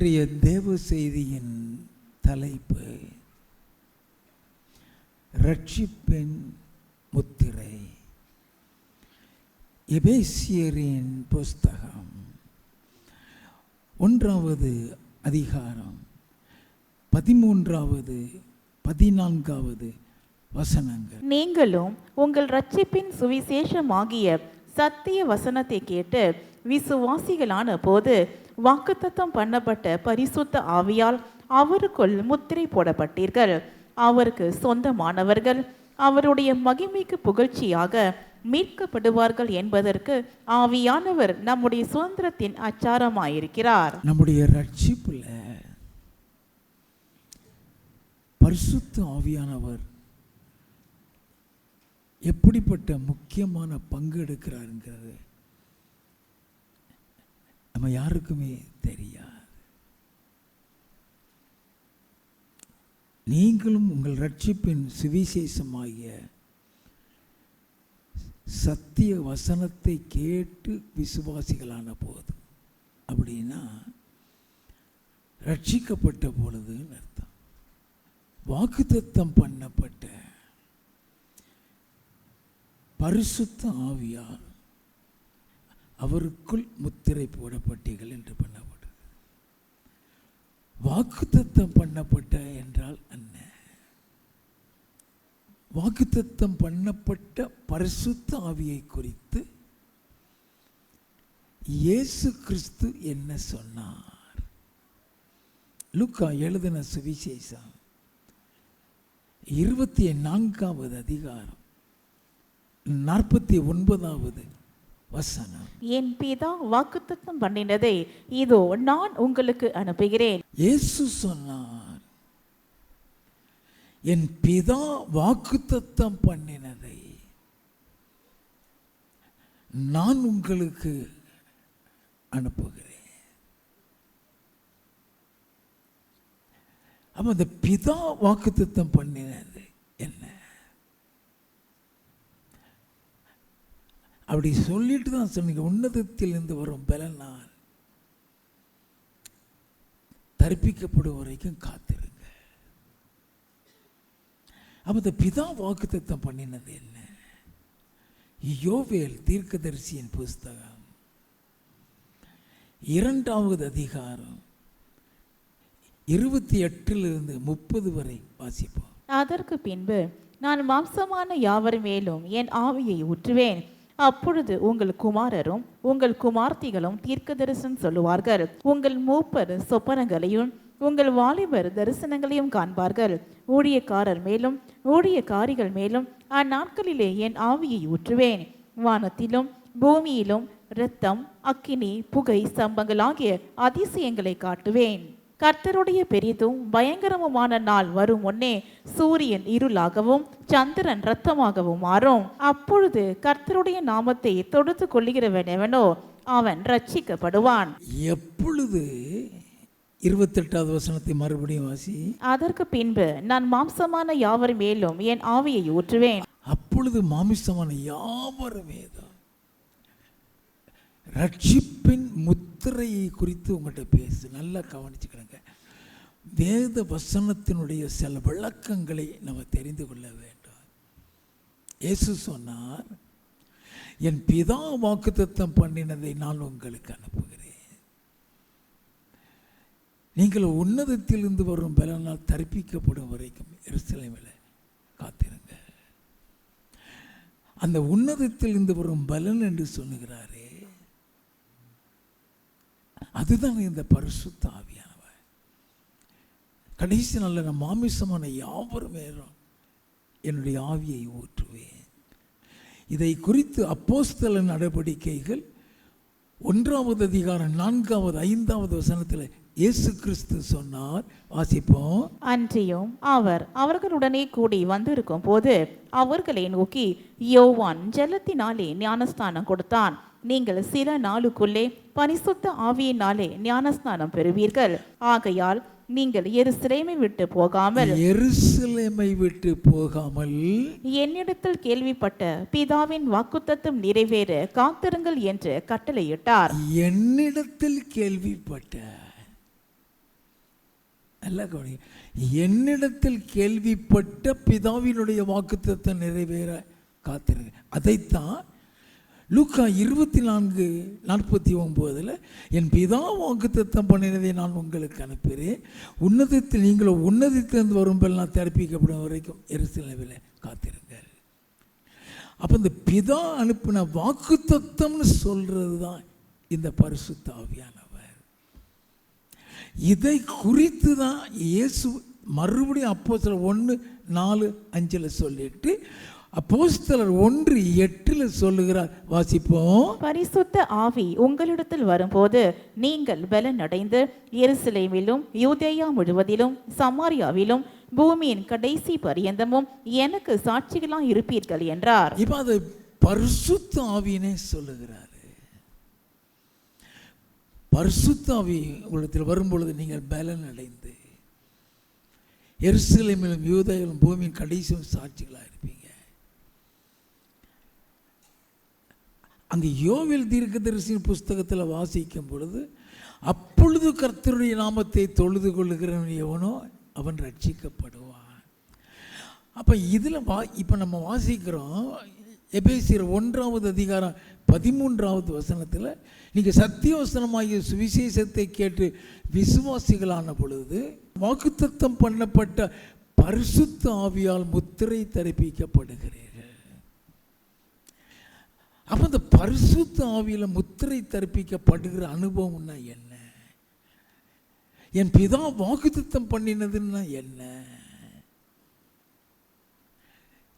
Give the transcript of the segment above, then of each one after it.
இன்றைய தேவ செய்தியின் தலைப்பு ரட்சிப்பின் முத்திரை. எபேசியரின் புஸ்தகம் 1வது அதிகாரம் 13வது 14வது வசனங்கள். நீங்களும் உங்கள் ரட்சிப்பின் சுவிசேஷமாகிய சத்திய வசனத்தை கேட்டு விசுவாசிகளான போது வாக்குத்தத்தம் பண்ணப்பட்ட பரிசுத்த ஆவியால் அவருக்குள் முத்திரை போடப்பட்டீர்கள். அவருக்கு சொந்தமானவர்கள் அவருடைய மகிமைக்கு புகழ்ச்சியாக மீட்கப்படுவார்கள் என்பதற்கு ஆவியானவர் நம்முடைய சுதந்திரத்தின் அச்சாரமாயிருக்கிறார். நம்முடைய ரட்சிப்புல பரிசுத்த ஆவியானவர் எப்படிப்பட்ட முக்கியமான பங்கு எடுக்கிறாருங்கிறது நம்ம யாருக்குமே தெரியாது. நீங்களும் உங்கள் ரட்சிப்பின் சுவிசேஷமாகிய சத்திய வசனத்தை கேட்டு விசுவாசிகளான போது, அப்படின்னா ரட்சிக்கப்பட்ட பொழுதுன்னு அர்த்தம். வாக்குத்தத்தம் பண்ணப்பட்ட பரிசுத்த ஆவியார் அவருக்குள் முத்திரை போடப்பட்டீர்கள் என்று பண்ணப்பட்டது. வாக்குத்தத்தம் பண்ணப்பட்ட என்றால் என்ன? வாக்குத்தத்தம் பண்ணப்பட்ட பரிசுத்த ஆவியை குறித்து இயேசு கிறிஸ்து என்ன சொன்னார்? லூக்கா எழுதின சுவிசேஷம் 24வது அதிகாரம் 49வது வசனம். என் பிதா வாக்குத்தத்தம் பண்ணினதை இதோ நான் உங்களுக்கு அனுப்புகிறேன். இயேசு சொன்னார், என் பிதா வாக்குத்தத்தம் பண்ணினதை நான் உங்களுக்கு அனுப்புகிறேன். அப்ப அந்த பிதா வாக்குத்தத்தம் பண்ணினது என்ன? அப்படி சொல்லிட்டு தான் சொன்னீங்க, உன்னதத்திலிருந்து வரும் பலனால் தரிப்பிக்கப்படும் வரைக்கும் காத்திருங்க. அப்ப இந்த பிதா வாக்குத்தத்தம் பண்ணினது என்ன? யோவேல் தீர்க்கதரிசியின் புஸ்தகம் 2வது அதிகாரம் 28லிருந்து 30 வரை வாசிப்போம். அதற்கு பின்பு நான் மாம்சமான யாவர் மேலும் என் ஆவியை ஊற்றுவேன். அப்பொழுது உங்கள் குமாரரும் உங்கள் குமார்த்திகளும் தீர்க்க தரிசனம் சொல்லுவார்கள். உங்கள் மூப்பர் சொப்பனங்களையும் உங்கள் வாலிபர் தரிசனங்களையும் காண்பார்கள். ஊழியக்காரர் மேலும் ஊழியக்காரிகள் மேலும் அந்நாட்களிலே என் ஆவியை ஊற்றுவேன். வானத்திலும் பூமியிலும் இரத்தம், அக்கினி, புகை சம்பங்கள் ஆகிய அதிசயங்களை காட்டுவேன். கர்த்தருடைய பெரிதும் பயங்கரமுமான நாள் வரும் முன்னே சூரியன் இருளாகவும் சந்திரன் இரத்தமாகவும் மாறும். அப்பொழுது கர்த்தருடைய நாமத்தை தொடுத்து கொள்ளுகிறவன் எவனோ அவன் ரட்சிக்கப்படுவான். எப்பொழுது? 28வது வசனத்தை மறுபடியும் வாசி. அதற்கு பின்பு நான் மாம்சமான யாவர் மேலும் என் ஆவியை ஊற்றுவேன். அப்பொழுது மாமிசமான யாவர் மேலும் ரட்சிப்பின் முத்திரையை குறித்து உங்கள்கிட்ட பேசு. நல்லா கவனிச்சுக்கிறேங்க. வேத வசனத்தினுடைய சில விளக்கங்களை நம்ம தெரிந்து கொள்ள வேண்டும். இயேசு சொன்னார், என் பிதா வாக்குத்தத்தம் பண்ணினதை நான் உங்களுக்கு அனுப்புகிறேன். நீங்கள் உன்னதத்திலிருந்து வரும் பலனால் தரிப்பிக்கப்படும் வரைக்கும் எருசலேமில் காத்திருங்க. அந்த உன்னதத்திலிருந்து வரும் பலன் என்று சொல்லுகிறாரே, அதுதான் இந்த பரிசுத்த ஆவியானவர். கடைசி நாளில் நான் மாமிசமான யாவரும் மேலும் என்னுடைய ஆவியை ஊற்றுவேன். இதை குறித்து அப்போஸ்தல நடவடிக்கைகள் 1வது அதிகாரம் 4வது 5வது வசனத்தில் இயேசு கிறிஸ்து சொன்னார். வாசிப்போம். அன்றியும் அவர் அவர்களுடனே கூடி வந்திருக்கும் போது அவர்களை நோக்கி, யோவான் ஜலத்தினாலே ஞானஸ்தானம் கொடுத்தான். நீங்கள் சில நாளுக்குள்ளே பரிசுத்த ஆவியினாலே ஞானஸ்நானம் பெறுவீர்கள். ஆகையால் நீங்கள் எருசலேமை விட்டு போகாமல் என்னிடத்தில் கேள்விப்பட்ட பிதாவின் வாக்குத்தத்தம் நிறைவேற காத்திருங்கள் என்று கட்டளையிட்டார். என்னிடத்தில் கேள்விப்பட்ட நல்லா கவனிங்க. என்னிடத்தில் கேள்விப்பட்ட பிதாவினுடைய வாக்குத்தத்தம் நிறைவேற காத்திருங்க. அதைத்தான் லூக்கா 24:49 என் பிதா வாக்குத்தத்தம் பண்ணினதை நான் உங்களுக்கு அனுப்புகிறேன், உன்னதத்தில் நீங்களோ உன்னதத்திலிருந்து வரும்பெல்லாம் தரிப்பிக்கப்படும் வரைக்கும் எருசலேமிலே காத்திருங்கள். அப்போ இந்த பிதா அனுப்பின வாக்குத்தத்தம்னு சொல்றது தான் இந்த பரிசுத்த ஆவியானவர். இதை குறித்து தான் இயேசு மறுபடியும் அப்போஸ்தலர் 1:4-5 சொல்லிட்டு அப்போஸ்தலர் 1:8 சொல்லுகிறார். வாசிப்போம். பரிசுத்த ஆவி உங்களிடத்தில் வரும்போது நீங்கள் பலன் அடைந்து எருசலேமிலும் யூதேயா முழுவதிலும் சமாரியாவிலும் பூமியின் கடைசி பரியந்தமும் எனக்கு சாட்சிகளாக இருப்பீர்கள் என்றார். இப்போ அது பரிசுத்த ஆவியினே சொல்லுகிறார். பரிசுத்த ஆவி உங்களிடத்தில் வரும்பொழுது நீங்கள் பலன் அடைந்து எருசலேமிலும் யூதேயாவிலும் பூமியின் கடைசியும் சாட்சிகளாக இருப்பீங்க. அங்கே யோவேல் தீர்க்கதரிசியின் புஸ்தகத்தில் வாசிக்கும் பொழுது, அப்பொழுது கர்த்தருடைய நாமத்தை தொழுது கொள்ளுகிறவன் எவனோ அவன் ரட்சிக்கப்படுவான். அப்போ இதில் இப்போ நம்ம வாசிக்கிறோம் எபேசியர் 1:13 நீங்கள் சத்தியவசனமாகிய சுவிசேஷத்தை கேட்டு விசுவாசிகளான பொழுது வாக்குத்தத்தம் பண்ணப்பட்ட பரிசுத்த ஆவியால் முத்திரை தரிப்பிக்கப்படுகிறீர்கள். அப்போ இந்த பரிசுத்த ஆவியில் முத்திரை தரிப்பிக்கப்படுகிற அனுபவம்னா என்ன? என் பிதா வாக்குத்தத்தம் பண்ணினதுன்னா என்ன?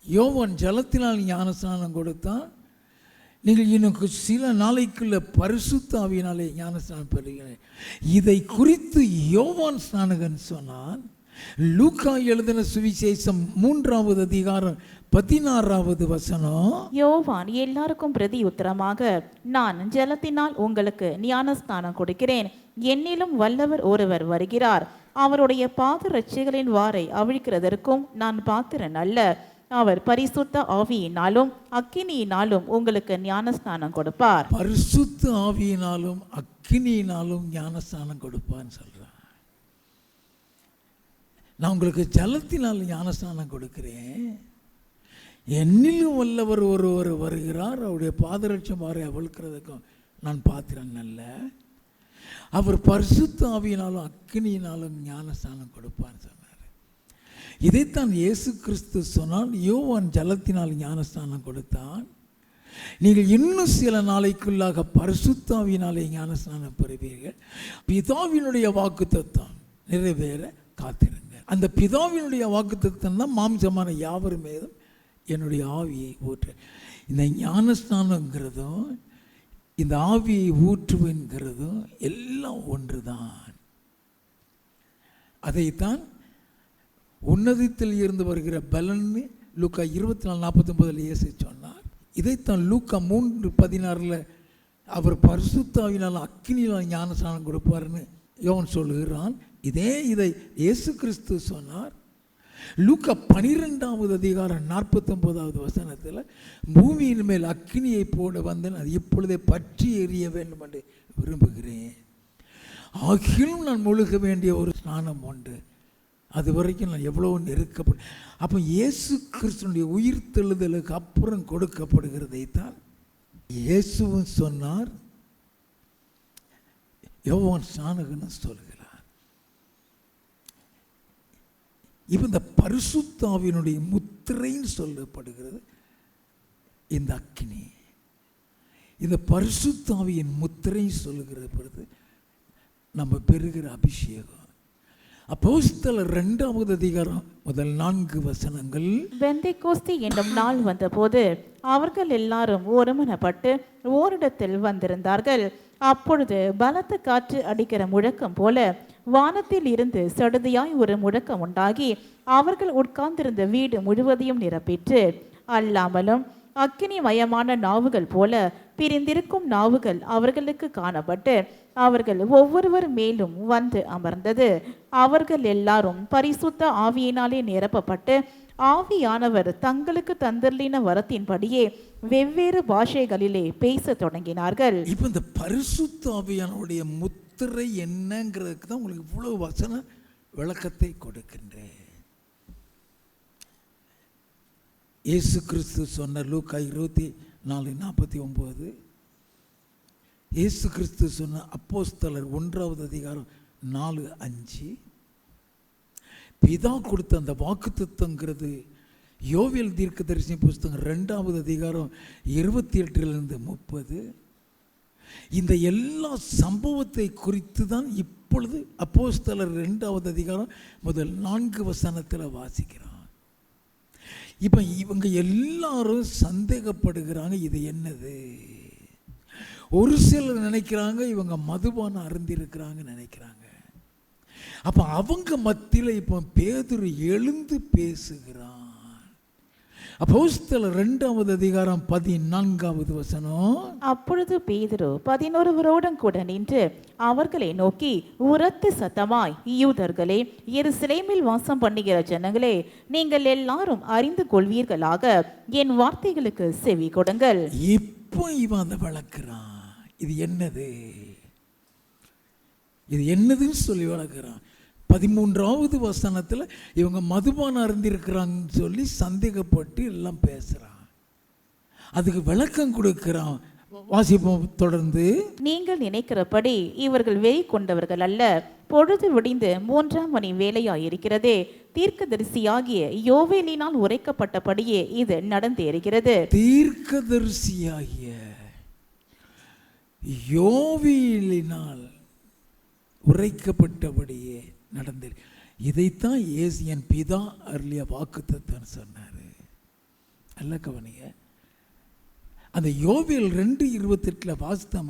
யோவான் ஜலத்தினால் ஞானஸ்நானம் கொடுத்தான். நீங்கள் இன்னும் சில நாளைக்குள்ள பரிசுத்த ஆவியினாலே ஞானஸ்நானம் பெறுகிறேன். இதை குறித்து யோவான் ஸ்நானகன் சொன்னான். லூக்கா எழுதின சுவிசேஷம் 3:16 யோவான் எல்லாருக்கும் பிரதி உத்தரமாக, நான் ஜலத்தினால் உங்களுக்கு ஞானஸ்நானம் கொடுக்கிறேன், என்னிலும் வல்லவர் ஒருவர் வருகிறார், அவருடைய பாதரட்சைகளின் வாரை அவிழ்க்கிறதற்கும் நான் பாத்திரன் அல்ல, அவர் பரிசுத்த ஆவியினாலும் அக்கினியினாலும் உங்களுக்கு ஞானஸ்நானம் கொடுப்பார். பரிசுத்த ஆவியினாலும் அக்கினியினாலும் ஞானஸ்நானம் கொடுப்பான்னு சொல்றார். நான் உங்களுக்கு ஜலத்தினால் ஞானஸ்நானம் கொடுக்கிறேன், என்னிலும் வல்லவர் ஒருவர் வருகிறார், அவருடைய பாதரட்சம் வாரை அவிழ்க்கிறதுக்கும் நான் பாத்திரன் அல்ல, அவர் பரிசுத்த ஆவியினாலும் அக்கினியினாலும் ஞானஸ்நானம் கொடுப்பான்னு சொன்னார். இதைத்தான் இயேசு கிறிஸ்து சொன்னால். யோவான் ஜலத்தினால் ஞானஸ்நானம் கொடுத்தான். நீங்கள் இன்னும் சில நாளைக்குள்ளாக பரிசுத்த ஆவியினாலே ஞானஸ்நானம் பெறுவீர்கள், பிதாவினுடைய வாக்குத்தத்தம் நிறைவேற காத்திருங்க. அந்த பிதாவினுடைய வாக்குத்தத்தம் தான் மாம்சமான யாவர் மீதும் என்னுடைய ஆவியை ஊற்று. இந்த ஞானஸ்நானங்கிறதும் இந்த ஆவியை ஊற்றுவென்கிறதும் எல்லாம் ஒன்று தான். அதைத்தான் உன்னதத்தில் இருந்து வருகிற பலன்னு லூக்கா 24:49 இயேசு சொன்னார். இதைத்தான் லூக்கா 3:16 அவர் பரிசுத்த ஆவியினால் அக்கினியால் ஞானஸ்நானம் கொடுப்பார்னு யோவான் சொல்லுகிறான். இதை இயேசு கிறிஸ்து சொன்னார். லூக்கா 12:49 பூமியின் மேல் அக்கினியை போட வந்தேன், அது இப்பொழுதே பற்றி எரிய வேண்டும் என்று விரும்புகிறேன், ஆகிலும் நான் முழுக வேண்டிய ஒரு ஸ்நானம் உண்டு, அது வரைக்கும் நான் எவ்வளோ நெருக்கப்படும். அப்போ இயேசு கிறிஸ்துனுடைய உயிர்த்தெழுதலுக்கு அப்புறம் கொடுக்கப்படுகிறதை தான் இயேசுவும் சொன்னார், யோவான் ஸ்நானகனும் சொல்கிறார். இப்போ இந்த பரிசுத்த ஆவியினுடைய முத்திரைன்னு சொல்லப்படுகிறது இந்த அக்கினி. இந்த பரிசுத்த ஆவியின் முத்திரை சொல்லுகிற பொழுது நம்ம பெறுகிற அபிஷேகம். அப்போஸ்தலர் 2:4 பெந்தேகோஸ்தே என்னும் நாள் வந்தபோது அவர்கள் எல்லாரும் ஒருமனப்பட்டு ஓரிடத்தில் வந்திருந்தார்கள். அப்பொழுது பலத்த காற்று அடிக்கிற முழக்கம் போல வானத்தில் இருந்து சடுதியாய் ஒரு முழக்கம் உண்டாகி அவர்கள் உட்கார்ந்திருந்த வீடு முழுவதையும் நிரப்பிற்று. அல்லாமலும் அக்கினிமயமான நாவுகள் போல பிரிந்திருக்கும் நாவுகள் அவர்களுக்கு காணப்பட்டு அவர்கள் ஒவ்வொருவர் மேலும் வந்து அமர்ந்தது. அவர்கள் எல்லாரும் பரிசுத்த ஆவியினாலே நிரப்பப்பட்டு ஆவியானவர் தங்களுக்கு தந்தர்லின வரத்தின்படியே வெவ்வேறு பாஷைகளிலே பேச தொடங்கினார்கள். இப்போ இந்த பரிசுத்த ஆவியானுடைய முத்திரை என்னங்கிறதுக்கு தான் உங்களுக்கு இவ்வளவு வசனம் விளக்கத்தை கொடுக்கின்றேன். இயேசு கிறிஸ்து சொன்ன லூக்கா 24:49, இயேசு கிறிஸ்து சொன்ன அப்போஸ்தலர் 1 அதிகாரம் 4-5, பிதா கொடுத்த அந்த வாக்குத்தத்தங்கிறது யோவேல் தீர்க்கதரிசி புஸ்தகம் 2 அதிகாரம் 28-30. இந்த எல்லா சம்பவத்தை குறித்து தான் இப்பொழுது அப்போஸ்தலர் 2 அதிகாரம் முதல் 4 வசனத்தில் வாசிக்கிறான். இப்போ இவங்க எல்லாரும் சந்தேகப்படுகிறாங்க, இது என்னது? ஒரு சிலர் நினைக்கிறாங்க இவங்க மதுபானம் அருந்திருக்கிறாங்க நினைக்கிறாங்க. அப்போ அவங்க மத்தியில் இப்போ பேதுரு எழுந்து பேசுகிறான். அப்போஸ்தலர் 2 அதிகாரம் 14 வசனம். அப்பொழுது பேதுரு 11 கூட நின்று அவர்களை நோக்கி உரத்த சத்தமாய், யூதர்களே, எருசலேமில் வாசம் பண்ணுகிற ஜனங்களே, நீங்கள் எல்லாரும் அறிந்து கொள்வீர்களாக, என் வார்த்தைகளுக்கு செவி கொடுங்கள். இப்போ இவன் அதை வளர்க்கிறான். இது என்னது, இது என்னதுன்னு சொல்லி வளர்க்கிறான். 13வது வசனத்தில் இவங்க மதுபானம் அருந்திருக்கிறாங்கன்னு சொல்லி சந்தேகப்பட்டு எல்லாம் பேசுகிறான். அதுக்கு விளக்கம் கொடுக்கிறான். வாசிப்போம் தொடர்ந்து. நீங்கள் நினைக்கிறபடி இவர்கள் வெறி கொண்டவர்கள் அல்ல, பொழுது விடிந்து 3ஆம் மணி வேலையாயிருக்கிறதே, தீர்க்கதரிசியாகிய யோவேலினால் உரைக்கப்பட்டபடியே இது நடந்தேறுகிறது. தீர்க்கதரிசியாகிய யோவேலினால் உரைக்கப்பட்டபடியே நடந்தது. இதைத்தான் இயேசு என் பிதா அருளிய வாக்குத்தத்தம் சொன்னார். நல்ல கவனிங்க. அந்த யோவேல் 2:28 வாசித்தம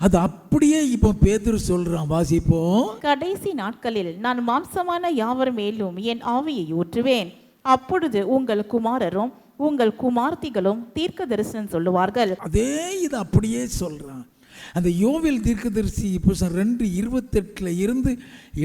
அது அப்படியே இப்போ பேதுரு சொல்றான். வாசிப்போம். கடைசி நாட்களில் நான் மாம்சமான யாவர் மேலும் என் ஆவியை ஊற்றுவேன், அப்பொழுது உங்கள் குமாரரும் உங்கள் குமார்த்திகளும் தீர்க்க தரிசனம் சொல்லுவார்கள். அதே இது அப்படியே சொல்றான். அந்த யோவேல் தீர்க்கதரிசி புஸ்தகம் 2:28 இருந்து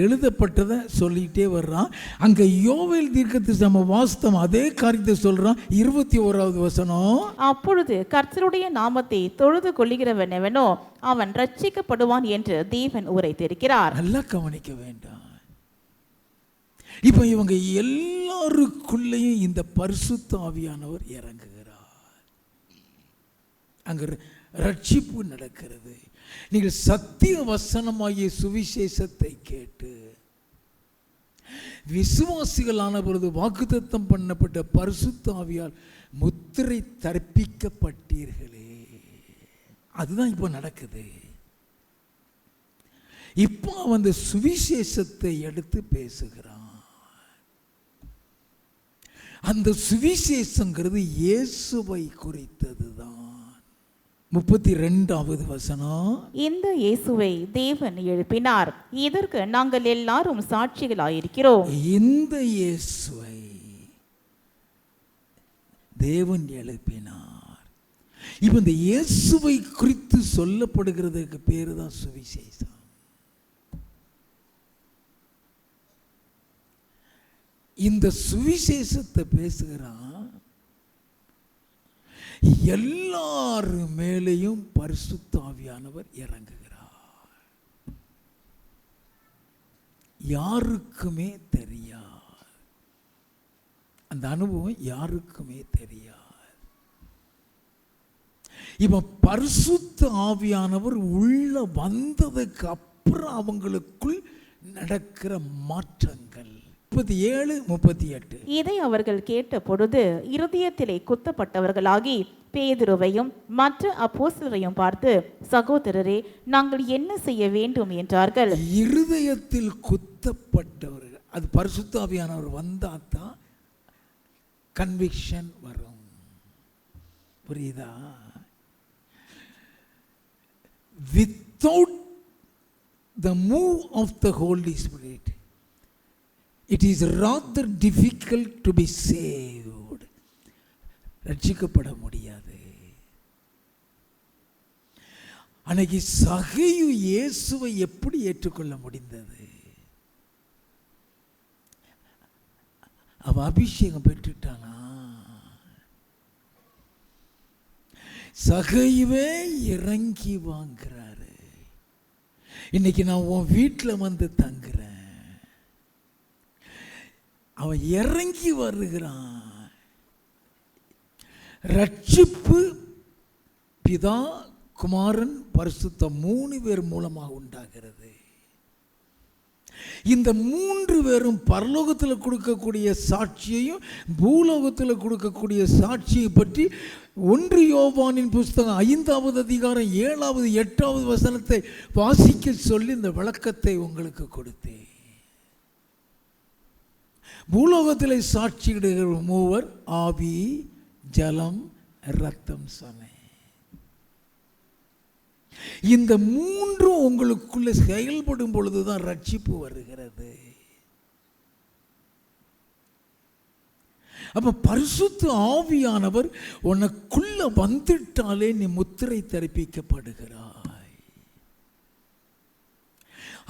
எழுதப்பட்டதை சொல்லிகிட்டே வர்றான். அங்கே யோவேல் தீர்க்கதரிசி நம்ம வாஸ்தவம் அதே காரியத்தை சொல்கிறான். 21வது வசனம். அப்பொழுது கர்த்தருடைய நாமத்தை தொழுது கொள்ளுகிறவனெவனோ அவன் ரட்சிக்கப்படுவான் என்று தேவன் உரைத்திருக்கிறார். நல்லா கவனிக்க வேண்டாம். இப்போ இவங்க எல்லாருக்குள்ளேயும் இந்த பரிசுத்த ஆவியானவர் இறங்குகிறார். அங்கே ரட்சிப்பு நடக்கிறது. நீங்கள் சத்திய வசனமாகிய சுவிசேஷத்தை கேட்டு விசுவாசிகளான பொழுது வாக்குத்தத்தம் பண்ணப்பட்ட பரிசுத்த ஆவியால் முத்திரை தரிப்பிக்கப்பட்டீர்களே. அதுதான் இப்போ நடக்குது. இப்போ அவன் சுவிசேஷத்தை எடுத்து பேசுகிறான். அந்த சுவிசேஷங்கிறது இயேசுவை குறித்தது தான். 32வது வசனம். இந்த இயேசுவை தேவன் எழுப்பினார், இதற்கு நாங்கள் எல்லாரும் சாட்சிகளாயிருக்கிறோம். இந்த இயேசுவை தேவன் எழுப்பினார். இப்ப இந்த இயேசுவை குறித்து சொல்லப்படுகிறதுக்கு பேரு தான் சுவிசேஷம். இந்த சுவிசேஷத்தை பேசுகிறான். எல்லாரு மேலேயும் பரிசுத்த ஆவியானவர் இறங்குகிறார். யாருக்குமே தெரியாது. அந்த அனுபவம் யாருக்குமே தெரியாது. இப்ப பரிசுத்த ஆவியானவர் உள்ள வந்ததுக்கு அப்புறம் அவங்களுக்குள் நடக்கிற மாற்றங்கள். 37-38. இதை அவர்கள் கேட்ட பொழுது இருதயத்திலே குத்தப்பட்டவர்களாகி பேதுருவையும் மற்ற அப்போஸ்தலரையும் பார்த்து, சகோதரரே, நாங்கள் என்ன செய்ய வேண்டும் என்றார்கள். இருதயத்தில் குத்தப்பட்டவர்கள், அது பரிசுத்த ஆவியானவர் வந்தாதான் கன்விக்ஷன் வரும். புரியுதா? Without the move of the Holy Spirit, it is rather difficult to be saved. ரட்சிக்கப்பட முடியாது. அன்னைக்கு சகையு இயேசுவை எப்படி ஏற்றுக்கொள்ள முடிந்தது? அவ அபிஷேகம் பெற்றுட்டானா? சகையுவே இறங்கி வாங்குறாரு. இன்னைக்கு நான் உன் வீட்டில் வந்து தங்குறேன். அவன் இறங்கி வருகிறான். ரட்சிப்பு பிதா, குமாரன், பரிசுத்த 3 பேர் மூலமாக உண்டாகிறது. இந்த 3 பேரும் பரலோகத்தில் கொடுக்கக்கூடிய சாட்சியையும் பூலோகத்தில் கொடுக்கக்கூடிய சாட்சியை பற்றி 1 யோவானின் புஸ்தகம் 5வது அதிகாரம் 7வது 8வது வசனத்தை வாசிக்க சொல்லி இந்த விளக்கத்தை உங்களுக்கு கொடுத்தேன். பூலோகத்தில் சாட்சியிடுகிற 3 ஆவி, ஜலம், இரத்தம் சொன்னேன். இந்த 3 உங்களுக்குள்ள செயல்படும் பொழுதுதான் ரட்சிப்பு வருகிறது. அப்ப பரிசுத்த ஆவியானவர் உனக்குள்ள வந்துட்டாலே நீ முத்திரை தரிப்பிக்கப்படுகிறாய்.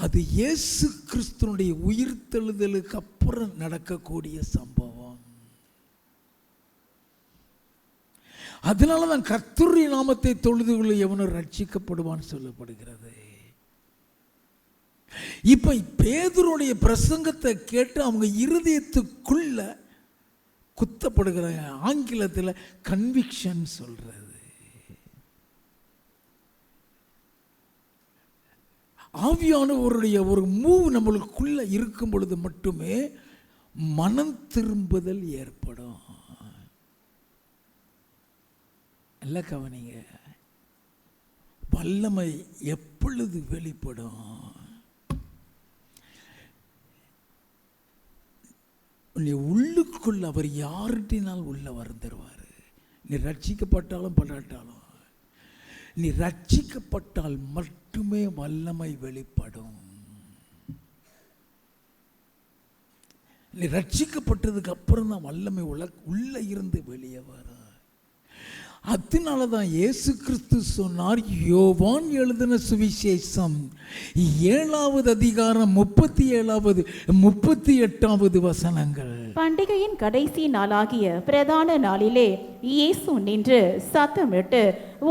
அது இயேசு கிறிஸ்துனுடைய உயிர்த்தெழுதலுக்கு அப்புறம் நடக்கக்கூடிய சம்பவம். அதனால தான் கர்த்தருடைய நாமத்தை தொழுது கொள்ள எவனும் ரட்சிக்கப்படுவான்னு சொல்லப்படுகிறது. இப்ப பேதுருடைய பிரசங்கத்தை கேட்டு அவங்க இருதயத்துக்குள்ள குத்தப்படுகிற, ஆங்கிலத்தில் கன்விக்ஷன் சொல்றது. ஆவியானவருடைய ஒரு மூவ் நம்மளுக்குள்ள இருக்கும் பொழுது மட்டுமே மனம் திரும்புதல் ஏற்படும். நல்ல கவனிங்க, வல்லமை எப்பொழுது வெளிப்படும்? நீ உள்ளுக்குள்ள அவர் யார்கிட்டனால் உள்ள வந்துடுவார். நீ ரட்சிக்கப்பட்டாலும் படாட்டாலும், நீ ரட்சிக்கப்பட்டால் மட்டுமே வல்லமை வெளிப்படும். நீ ரட்சிக்கப்பட்டதுக்கு அப்புறம் தான் வல்லமை உள்ள இருந்து வெளியே வரும். அதனால தான் இயேசு கிறிஸ்து சொன்னார், யோவான் எழுதின சுவிசேஷம் 7வது அதிகாரம் 37வது 38வது வசனங்கள். பண்டிகையின் கடைசி நாளாகிய பிரதான நாளிலே இயேசு நின்று சத்தமிட்டு,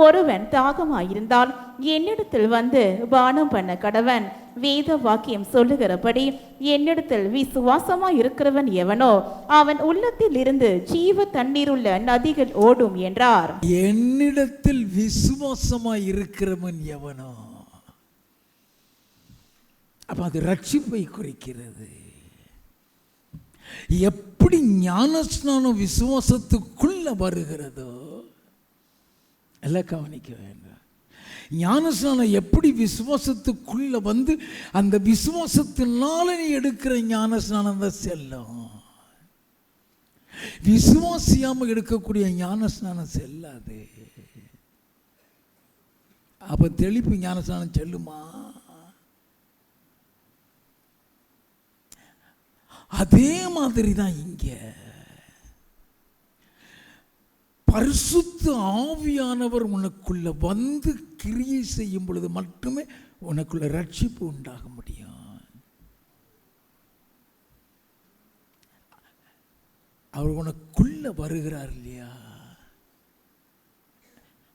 ஒருவன் தாகமாயிருந்தால் என்னிடத்தில் வந்து பானம் பண்ண கடவன். வேத வாக்கியம் சொல்லுகிறபடி என்னிடத்தில் விசுவாசமாய் இருக்கிறவன் எவனோ அவன் உள்ளத்தில் இருந்து ஜீவ தண்ணீருள்ள நதிகள் ஓடும் என்றார். என்னிடத்தில் விசுவாசமாய் இருக்கிறவன் எவனோ, அப்ப அது ரட்சிப்பை குறிக்கிறது. எப்படி ஞானஸ்நானம் விசுவாசத்துக்குள்ள வருகிறதோ, எல்லாம் கவனிக்க வேண்டும். ஞானஸ்நானம் எப்படி விசுவாசத்துக்குள்ள வந்து அந்த விசுவாசத்தினால நீ எடுக்கிற ஞானஸ்நானம் தான் செல்லும். விசுவாசியாம எடுக்கக்கூடிய ஞானஸ்நானம் செல்லாது. அப்ப தெளிப்பு ஞானஸ்நானம் செல்லுமா? அதே மாதிரி தான் இங்க பரிசுத்த ஆவியானவர் உனக்குள்ள வந்து கிரியை செய்யும் பொழுது மட்டுமே உனக்குள்ள ரட்சிப்பு உண்டாக முடியும். அவர் உனக்குள்ள வருகிறார் இல்லையா,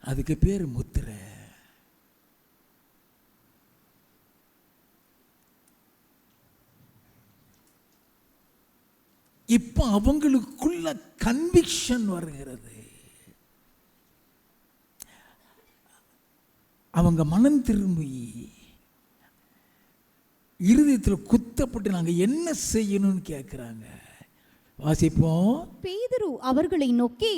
அதுக்கு பேர் முத்திரை. இப்ப அவங்களுக்குள்ள கன்விக்ஷன் வருகிறது. அவங்க மனம் திரும்பி இருதயத்தில் குத்தப்பட்டு நாங்க என்ன செய்யணும்னு கேட்கிறாங்க. வாசிப்போம். பேதுரு அவர்களை நோக்கி,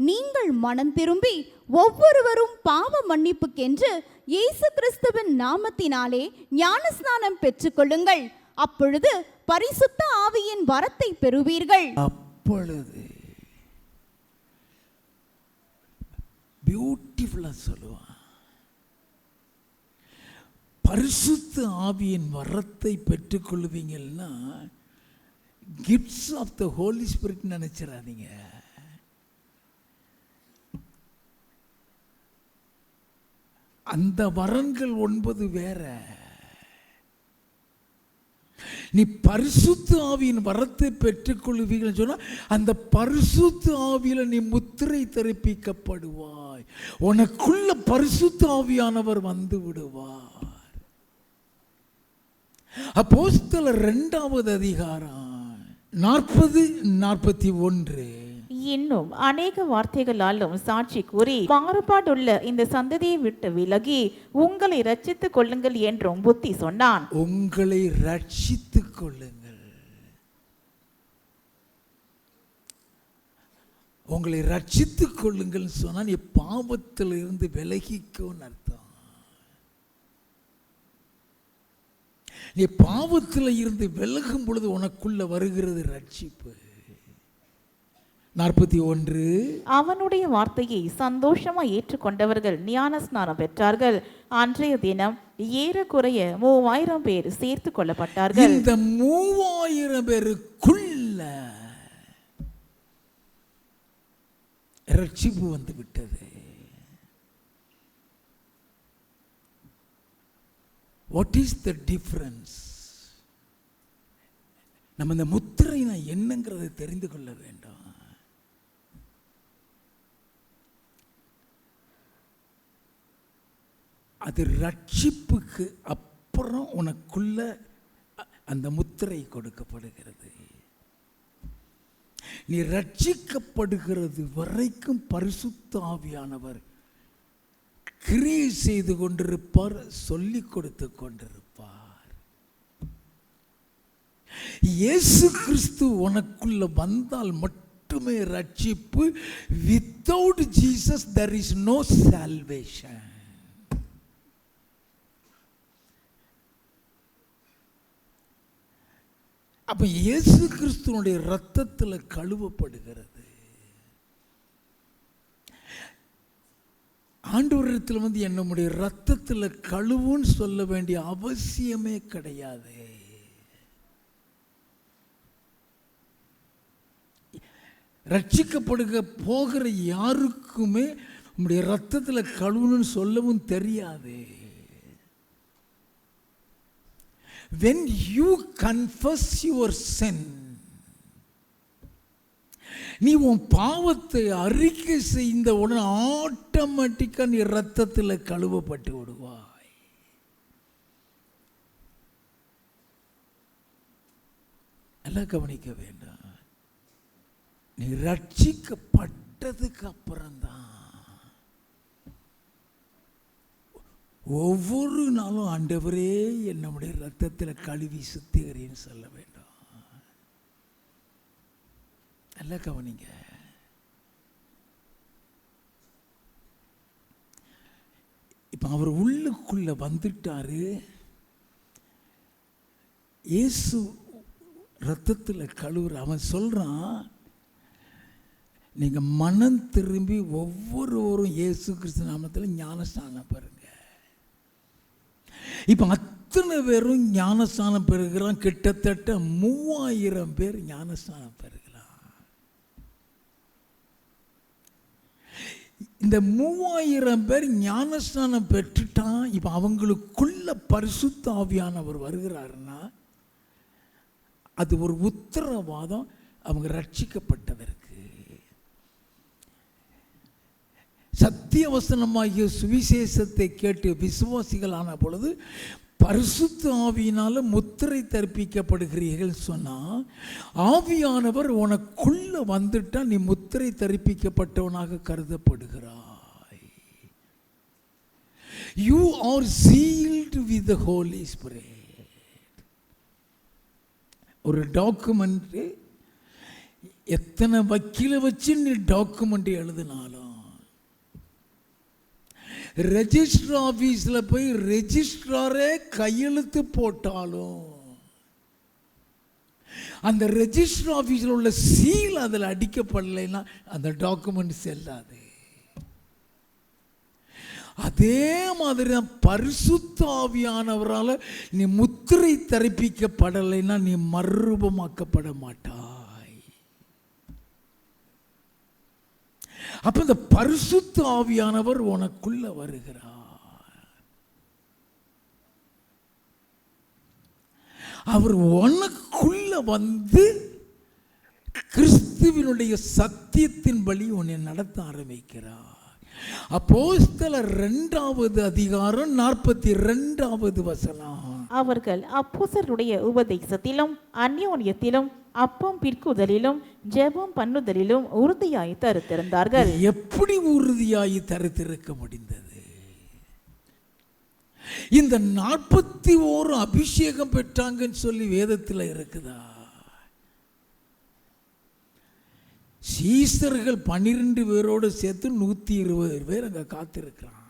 நீங்கள் மனம் திரும்பி ஒவ்வொருவரும் பாவ மன்னிப்புக்கென்று இயேசு கிறிஸ்துவின் நாமத்தினாலே ஞானஸ்நானம் பெற்றுக்கொள்ளுங்கள், அப்பொழுது பரிசுத்த ஆவியின் வரத்தை பெறுவீர்கள். அப்பொழுது பியூட்டிஃபுல்லா சொல்லுவான், பரிசுத்த ஆவியின் வரத்தை பெற்றுக்கொள்வீங்கன்னா gifts of the holy spirit நினைச்சிடாதீங்க. அந்த வரங்கள் 9 வேற. நீ பரிசுத்த ஆவியின் வரத்தை பெற்றுக்கொள்வீர்கள் சொன்னா அந்த பரிசுத்த ஆவியில நீ முத்திரை தரிப்பிக்கப்படுவாய். உனக்குள்ள பரிசுத்த ஆவியானவர் வந்து விடுவார். அப்போஸ்தலர் 2வது அதிகாரம் 40:41. இன்னும் அநேக வார்த்தைகளாலும் சாட்சி கூறி மாறுபாடுள்ள இந்த சந்ததியை விட்டு விலகி உங்களை ரட்சித்துக் கொள்ளுங்கள் என்றும் புத்தி சொன்னான். உங்களை ரட்சித்துக் கொள்ளுங்கள். உங்களை ரட்சித்துக் கொள்ளுங்கள் சொன்னா நீ பாவத்தில் இருந்து விலகிக்கோன்னு அர்த்தம். நீ பாவத்தில் இருந்து விலகும் பொழுது உனக்குள்ள வருகிறது ரட்சிப்பு. 41. அவனுடைய வார்த்தையை சந்தோஷமா ஏற்றுக்கொண்டவர்கள் ஞான ஸ்நானம் பெற்றார்கள். அன்றைய தினம் ஏறக்குறைய 3000 பேர் சேர்த்து கொள்ளப்பட்டார்கள். இந்த 3000 பேருக்குள்ள ரட்சிப்பு வந்து விட்டது. What is the difference? நம்ம இந்த முத்திரையின என்னங்கிறதை தெரிந்து கொள்ள வேண்டும். அது ரட்சிப்புக்கு அப்புறம் உனக்குள்ள அந்த முத்திரை கொடுக்கப்படுகிறது. நீ ரட்சிக்கப்படுகிறது வரைக்கும் பரிசுத்த ஆவியானவர் கிரியை செய்து கொண்டிருப்பார், சொல்லிக் கொடுத்து கொண்டிருப்பார். இயேசு கிறிஸ்து உனக்குள்ள வந்தால் மட்டுமே ரட்சிப்பு. Without Jesus there is no salvation. அப்ப இயேசு கிறிஸ்துவனுடைய ரத்தத்தில் கழுவப்படுகிறது. ஆண்டவரிடத்தில் வந்து என்னுடைய ரத்தத்தில் கழுவுன்னு சொல்ல வேண்டிய அவசியமே கிடையாது. ரட்சிக்கப்படுக போகிற யாருக்குமே உங்களுடைய ரத்தத்தில் கழுவுன்னு சொல்லவும் தெரியாது. When you confess your sin, நீ உன் பாவத்தை அறிக்கை செய்த உடனே ஆட்டோமேட்டிக்கா நீ ரத்தத்தில் கழுவப்பட்டு விடுவாய். எல்லாம் கவனிக்க வேண்டாம். நீ ரட்சிக்கப்பட்டதுக்கு அப்புறம்தான் ஒவ்வொரு நாளும் ஆண்டவரே என்னுடைய ரத்தத்தில் கழுவி சுத்திகரின்னு சொல்ல வேண்டும். நல்லா கவனிங்க. இப்ப அவர் உள்ளுக்குள்ள வந்துட்டாரு. இயேசு ரத்தத்தில் கழுவுற அவன் சொல்றான், நீங்க மனம் திரும்பி ஒவ்வொருவரும் இயேசு கிறிஸ்து நாமத்தில் ஞானஸ்நானம் பெறுங்க. இப்ப அத்தனை பேரும் ஞானஸ்நானம் பெறுகிறான். கிட்டத்தட்ட 3000 பேர் ஞானஸ்நானம் பெறுகிறான். இந்த 3000 பேர் ஞானஸ்நானம் பெற்றுட்டான். இப்ப அவங்களுக்குள்ள பரிசுத்த ஆவியானவர் வருகிறாருன்னா அது ஒரு உத்தரவாதம் அவங்க ரட்சிக்கப்பட்டதற்கு. சத்திய வசனமாகிய சுவிசேஷத்தை கேட்டு விசுவாசிகளான பொழுது பரிசுத்த ஆவியினால முத்திரை தரிப்பிக்கப்படுகிறீர்கள் சொன்னா, ஆவியானவர் உனக்குள்ள வந்துட்டா நீ முத்திரை தரிப்பிக்கப்பட்டவனாக கருதப்படுகிறாய். You are sealed with the Holy Spirit. ஒரு டாக்குமெண்ட் எத்தனை வக்கீல வச்சு நீ டாக்குமெண்ட் எழுதினாலும், ரெஜிஸ்டர் ஆபீஸ்ல போய் ரெஜிஸ்ட்ராரே கையெழுத்து போட்டாலும் அந்த ரெஜிஸ்டர் ஆபீஸ்ல உள்ள சீல் அதில் அடிக்கப்படலைன்னா அந்த டாக்குமெண்ட் செல்லாது. அதே மாதிரி தான் பரிசுத்த ஆவியானவரால் நீ முத்திரை தரிப்பிக்கப்படலைன்னா நீ மறுரூபமாக்கப்பட மாட்டாய். அப்ப இந்த பரிசுத்த ஆவியானவர் உனக்குள்ள வருகிறார். அவர் உனக்குள்ள வந்து கிறிஸ்துவினுடைய சத்தியத்தின் வழி உன்னை நடத்த ஆரம்பிக்கிறார். அப்போஸ்தலர் 2வது அதிகாரம் 42வது வசனம். அவர்கள் அப்போஸ்தலருடைய உபதேசத்திலும் அந்யோன்யத்திலும் அப்பம் பிற்குதலிலும் ஜெபம் பண்ணுதலிலும் உறுதியாய் தரித்திருந்தார்கள். எப்படி உறுதியாய் தரித்திருக்க முடிந்தது? இந்த 41 அபிஷேகம் பெற்றாங்கன்னு சொல்லி வேதத்தில் இருக்குதா? சீசர்கள் 12 பேரோடு சேர்த்து 120 பேர் அங்கே காத்திருக்கிறான்.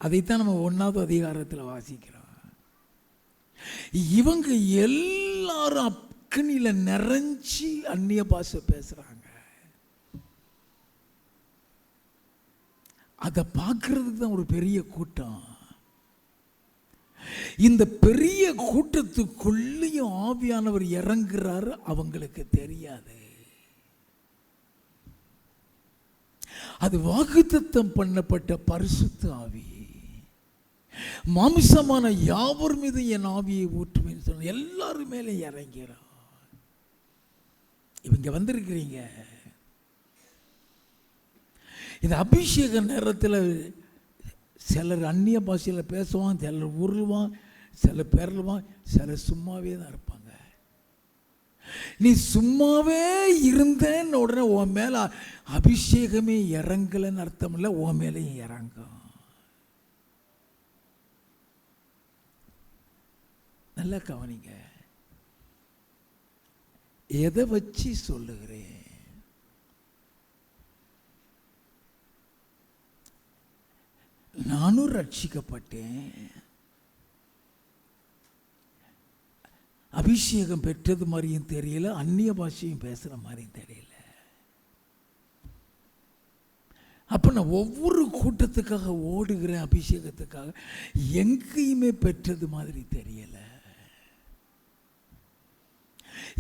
அதைத்தான் நம்ம 1வது அதிகாரத்தில் வாசிக்கிறோம். இவங்க எல்லாரும் அக்னியில நிறைஞ்சி அந்நிய பாஷை பேசுறாங்க. அதை பார்க்கறதுக்கு தான் ஒரு பெரிய கூட்டம். இந்த பெரிய கூட்டத்துக்குள்ளேயும் ஆவியானவர் இறங்குறாரு, அவங்களுக்கு தெரியாது. அது வாக்குத்தத்தம் பண்ணப்பட்ட பரிசுத்த ஆவி. மாம்சமான யாவர் மீது என் ஆவியை ஊற்றுவேன்னு சொன்ன எல்லாரும் மேலே இறங்கிறான். இவங்க வந்திருக்கிறீங்க. இந்த அபிஷேக நேரத்தில் சிலர் அந்நிய பாஷையில் பேசுவான், சிலர் உருவான், சிலர் பெறலுவான், சிலர் சும்மாவே தான் இருப்பாங்க. நீ சும்மாவே இருந்தேன்னு உடனே உன் மேலே அபிஷேகமே இறங்கலைன்னு அர்த்தம் இல்லை, உன் மேலேயும் இறங்கும். நல்லா கவனிங்க. எதை வச்சு சொல்லுகிறேன்? நானும் ரட்சிக்கப்பட்டேன், அபிஷேகம் பெற்றது மாதிரியும் தெரியல, அந்நிய பாஷையும் பேசுற மாதிரியும் தெரியல. அப்ப நான் ஒவ்வொரு கூட்டத்துக்காக ஓடுகிறேன், அபிஷேகத்துக்காக. எங்கேயுமே பெற்றது மாதிரி தெரியல.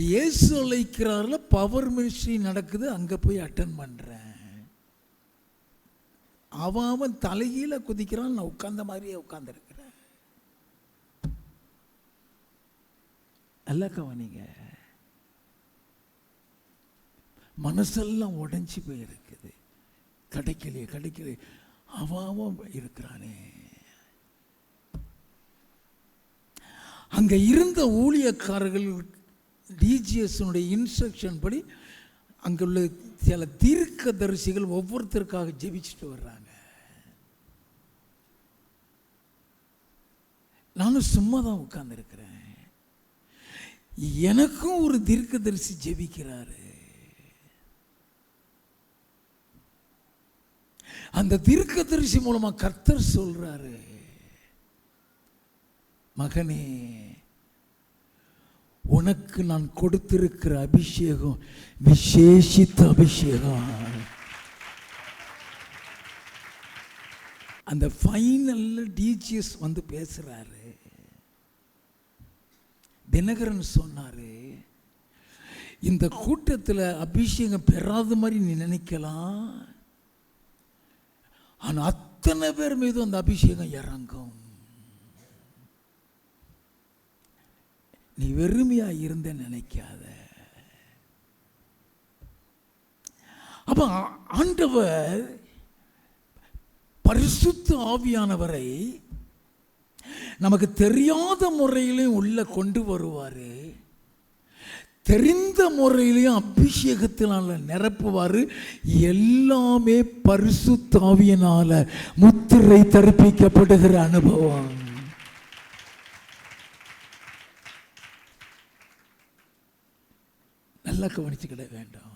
இயேசு அழைக்கிறார்ல, பவர் மினிஸ்ட்ரி நடக்குது, அங்க போய் அட்டன் பண்றேன். அவன் தலைகீழ குதிக்கிறான், நான் உட்கார்ந்த மாதிரியே உட்கார்ந்துருக்கிறேன். நல்லா கவனிங்க. மனசெல்லாம் உடைஞ்சி போயிருக்குது. கிடைக்கலையே அவன் இருக்கிறானே. அங்க இருந்த ஊழியக்காரர்கள் டிஜிஎஸ்னுடைய இன்ஸ்ட்ரக்ஷன் படி அங்குள்ள சில தீர்க்கதரிசிகள் ஒவ்வொருத்தருக்காக ஜெபிச்சுட்டு வர்றாங்க. நானும் சும்மா தான் உட்கார்ந்துருக்கிறேன். எனக்கும் ஒரு தீர்க்கதரிசி ஜெபிக்கிறாரு. அந்த தீர்க்கதரிசி மூலமா கர்த்தர் சொல்றாரு, மகனே, உனக்கு நான் கொடுத்திருக்கிற அபிஷேகம் விசேஷித்த அபிஷேகம். அந்த ஃபைனல்ல டிஜிஎஸ் வந்து பேசுறாரு. தினகரன் சொன்னாரு, இந்த கூட்டத்தில் அபிஷேகம் பெறாத மாதிரி நீ நினைக்கலாம், ஆனா அத்தனை பேர் மீது அந்த அபிஷேகம் இறங்கும். நீ வெறுமையா இருந்த நினைக்காத. அப்ப ஆண்டவர் பரிசுத்த ஆவியானவரை நமக்கு தெரியாத முறையிலையும் உள்ள கொண்டு வருவாரு, தெரிந்த முறையிலையும் அபிஷேகத்தினால நிரப்புவாரு. எல்லாமே பரிசுத்த ஆவியினால முத்திரை தரிப்பிக்கப்படுகிற அனுபவம். நல்லா கவனிச்சுக்கிட வேண்டும்.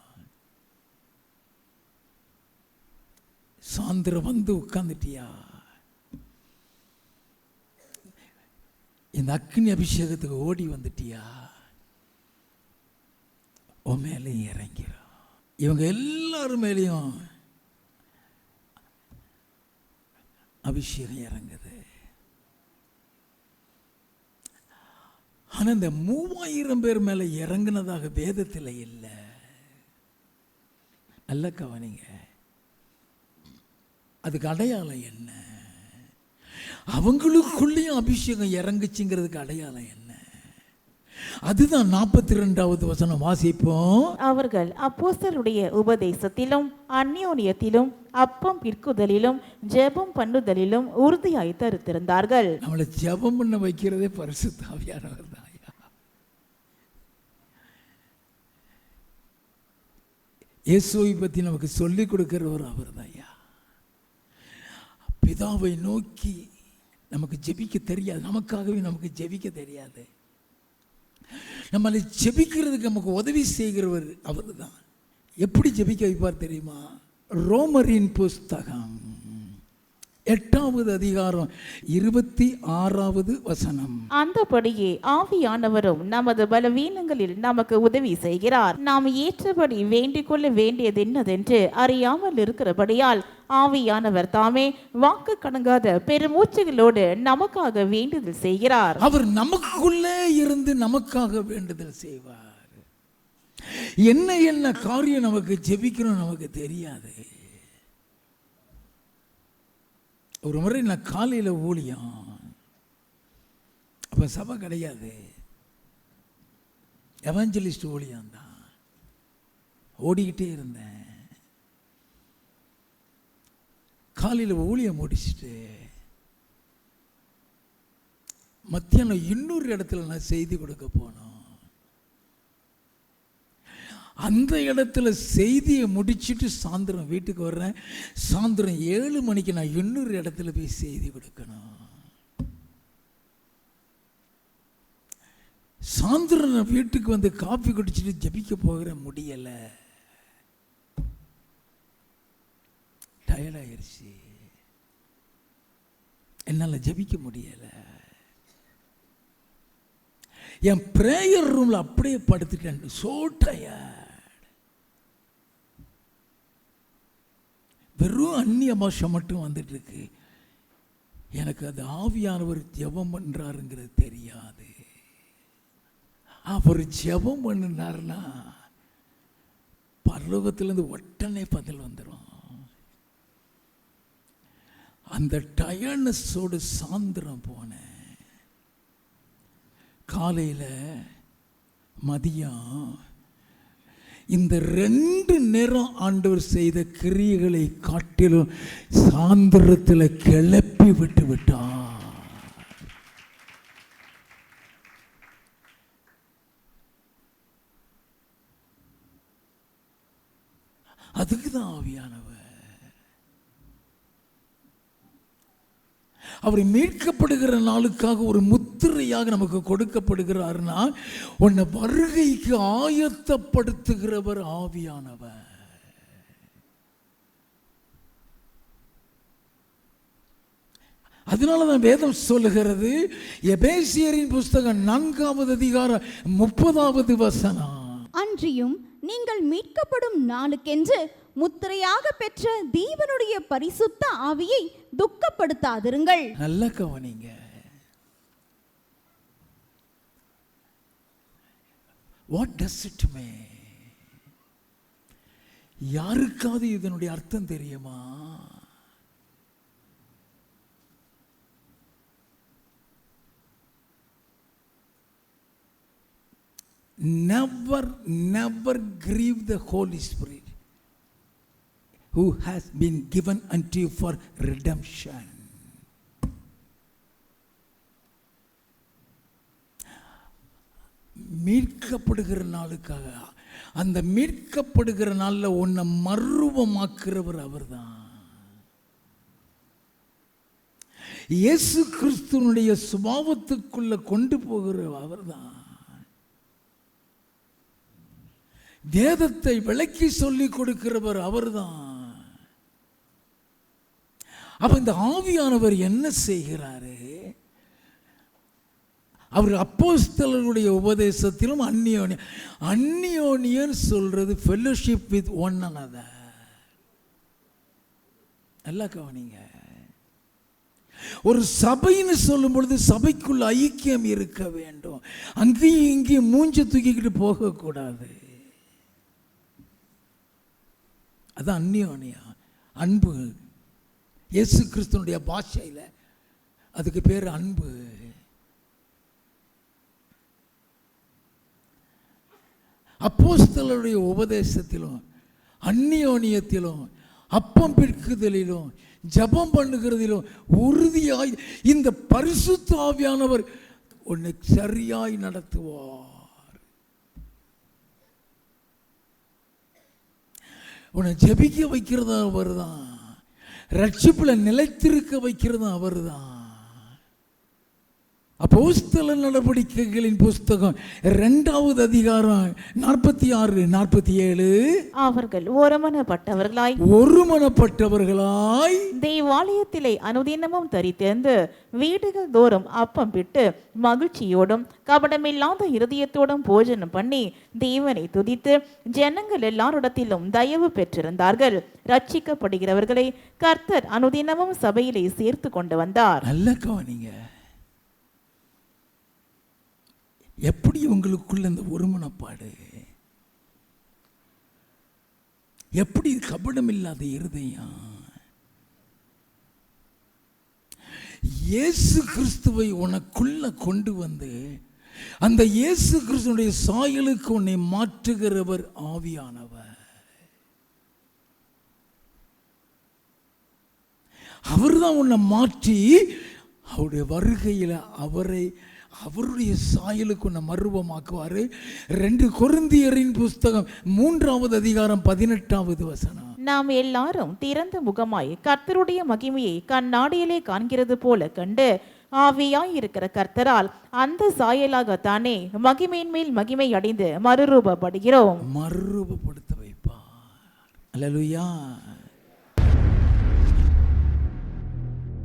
சாயந்தரம் வந்து உட்கார்ந்துட்டியா, இந்த அக்னி அபிஷேகத்துக்கு ஓடி வந்துட்டியா, உன் மேலேயும் இறங்கிறோம். இவங்க எல்லாரும் மேலேயும் அபிஷேகம் இறங்குது. ஆனா இந்த 3000 பேர் மேல இறங்குனதாக வேதத்தில் இல்லை. நல்ல கவனிங்க. அதுக்கு அடையாளம் என்ன? அவங்களுக்குள்ளேயும் அபிஷேகம் இறங்குச்சுங்கிறதுக்கு அடையாளம் என்ன? அதுதான் 42வது வசனம் வாசிப்போம். அவர்கள் அப்போஸ்தலருடைய உபதேசத்திலும் அந்யோன்யத்திலும் அப்பம் பிற்குதலிலும் ஜெபம் பண்ணுதலிலும் உறுதியாய் தரித்திருந்தார்கள். நம்மளை ஜெபம் பண்ண வைக்கிறதே பரிசுத்த ஆவியானவர் தான். இயேசுவை பற்றி நமக்கு சொல்லிக் கொடுக்கிறவர் அவர் தான். பிதாவை நோக்கி நமக்கு ஜெபிக்க தெரியாது, நமக்காகவே நமக்கு ஜெபிக்க தெரியாது. நம்மளை ஜெபிக்கிறதுக்கு நமக்கு உதவி செய்கிறவர் அவர் தான். எப்படி ஜெபிக்க வைப்பார் தெரியுமா? ரோமரின் புஸ்தகம் 8வது அதிகாரம் 26வது வசனம். அந்தபடியே ஆவியானவரும் நமது பலவீனங்களில் நமக்கு உதவி செய்கிறார். நாம் ஏற்றபடி வேண்டிக் கொள்ள வேண்டியது என்னதென்று அறியாமல் இருக்கிறபடியால் ஆவியானவர் தாமே வாக்கு கடங்காத பெருமூச்சுகளோடு நமக்காக வேண்டுதல் செய்கிறார். அவர் நமக்குள்ளே இருந்து நமக்காக வேண்டுதல் செய்வார். என்ன காரியம் நமக்கு ஜெபிக்கணும் நமக்கு தெரியாது. ஒரு முறை நான் காலையில் ஊழியம், அப்போ சபை கிடையாது, எவாஞ்சலிஸ்ட் ஊழியம் தான், ஓடிக்கிட்டே இருந்தேன். காலையில் ஊழியம் முடிச்சுட்டு மத்தியானம் இன்னொரு இடத்துல நான் செய்தி கொடுக்க போனோம். அந்த இடத்துல செய்தியை முடிச்சுட்டு சாயந்தரம் வீட்டுக்கு வர்றேன். சாயந்தரம் 7 மணிக்கு நான் இன்னொரு இடத்துல போய் செய்தி கொடுக்கணும். சாயந்தரம் நான் வீட்டுக்கு வந்து காஃபி குடிச்சிட்டு ஜெபிக்க போகிற முடியலை, டயர்டாயிருச்சு, என்னால் ஜெபிக்க முடியலை. என் பிரேயர் ரூமில் அப்படியே படுத்துட்டேன். So tired. வெறும் அந்நிய பாஷை மட்டும் வந்துட்டு இருக்கு. எனக்கு அது ஆவியானவர் ஜெபம் பண்றாருங்கிறது தெரியாது. அவர் ஜெபம் பண்ணினார்னா பரலோகத்திலிருந்து உடனே பதில் வந்துடும். அந்த டயர்னஸோடு சாயந்தரம் போனேன். காலையில் மதியம் இந்த 2 நேரம் ஆண்டவர் செய்த கிரியைகளை காட்டிலும் சாயந்தரத்தில் கிளப்பி விட்டு விட்டார். அதுக்கு தான் ஆவியானவர். அவர் மீட்கப்படுகிற நாளுக்காக ஒரு முத்திரையாக நமக்கு கொடுக்கப்படுகிறார்னா, உன்னை வருகைக்கு ஆயத்தப்படுத்துகிறவர் ஆவியானவர். அதனாலதான் வேதம் சொல்லுகிறது, எபேசியரின் புஸ்தகம் 4வது அதிகாரம் 30வது வசனம். அன்றியும் நீங்கள் மீட்கப்படும் நாளுக்கென்று முத்திரையாக பெற்ற தேவனுடைய பரிசுத்த ஆவியை துக்கப்படுத்தாதிருங்கள். நல்ல கவனிங்க. What does it mean? யாருக்காவது இதனுடைய அர்த்தம் தெரியுமா? Never grieve the Holy Spirit who has been given unto you for redemption. மீட்கப்படுகிற நாளுக்காக, அந்த மீட்கப்படுகிற நாளில் உன்னை மறுரூபமாக்குறவர் அவர்தான். இயேசு கிறிஸ்துவனுடைய சுபாவத்துக்குள்ள கொண்டு போகிற அவர்தான். வேதத்தை விளக்கி சொல்லி கொடுக்கிறவர் அவர்தான். அப்ப இந்த ஆவியானவர் என்ன செய்கிறாரு? அவர் அப்போஸ்தலருடைய உபதேசத்திலும் அந்நியோனியன் சொல்றது ஃபெல்லோஷிப் வித் ஒன் another. நல்லா கவனிங்க. ஒரு சபைன்னு சொல்லும் பொழுது சபைக்குள்ள ஐக்கியம் இருக்க வேண்டும். அங்கேயும் இங்கேயும் மூஞ்சி தூக்கிக்கிட்டு போகக்கூடாது. அது அந்நியோனியா, அன்பு. இயேசு கிறிஸ்துவனுடைய பாஷையில் அதுக்கு பேர் அன்பு. அப்போஸ்தலருடைய உபதேசத்திலும் அந்நியோனியத்திலும் அப்பம் பிற்குதலிலும் ஜெபம் பண்ணுகிறதிலும் உறுதியாய் இந்த பரிசுத்த ஆவியானவர் உன்னை சரியாய் நடத்துவார். உன்னை ஜெபிக்க வைக்கிறதா அவர் தான், ரட்சிப்புல நிலைத்திருக்க வைக்கிறதா அவர் தான். அப்போஸ்தல நடவடிக்கைகளின் புஸ்தகம் 2வது அதிகாரம் 46, 47. அவர்கள் ஒருமனப்பட்டவர்களாய் தேவாலயத்திலே அனுதினமும் தரித்திருந்து வீடுகள் தோறும் அப்பம் பிட்டு மகிழ்ச்சியோடும் கபடமில்லாத இருதயத்தோடும் போஜனம் பண்ணி தேவனை துதித்து ஜனங்கள் எல்லாரிடத்திலும் தயவு பெற்றிருந்தார்கள். ரட்சிக்கப்படுகிறவர்களை கர்த்தர் அனுதினமும் சபையிலே சேர்த்து கொண்டு வந்தார். நல்ல கவனிங்க, எப்படி உங்களுக்குள்ள இந்த ஒருமனப்பாடு, எப்படி கபடம் இல்லாத இருதயம். இயேசு கிறிஸ்துவை உனக்குள்ள கொண்டு வந்து அந்த இயேசு கிறிஸ்துடைய சாயலுக்கு உன்னை மாற்றுகிறவர் ஆவியானவர். அவர்தான் உன்னை மாற்றி அவருடைய வருகையில் அவருடைய சாயலுக்கு உன்னை மறுரூபமாக்குவாரு. 2 கொரிந்தியரின் புஸ்தகம் 3வது அதிகாரம் 18வது வசனம். நாம் எல்லாரும் திறந்த முகமாய் கர்த்தருடைய மகிமையை கண்ணாடியிலே காண்கிறது போல கண்டு ஆவியாய் இருக்கிற கர்த்தரால் அந்த சாயலாகத்தானே மகிமையின் மேல் மகிமை அடைந்து மறுரூபப்படுகிறோம். மறுரூபப்படுத்த வைப்பார். அல்லேலூயா.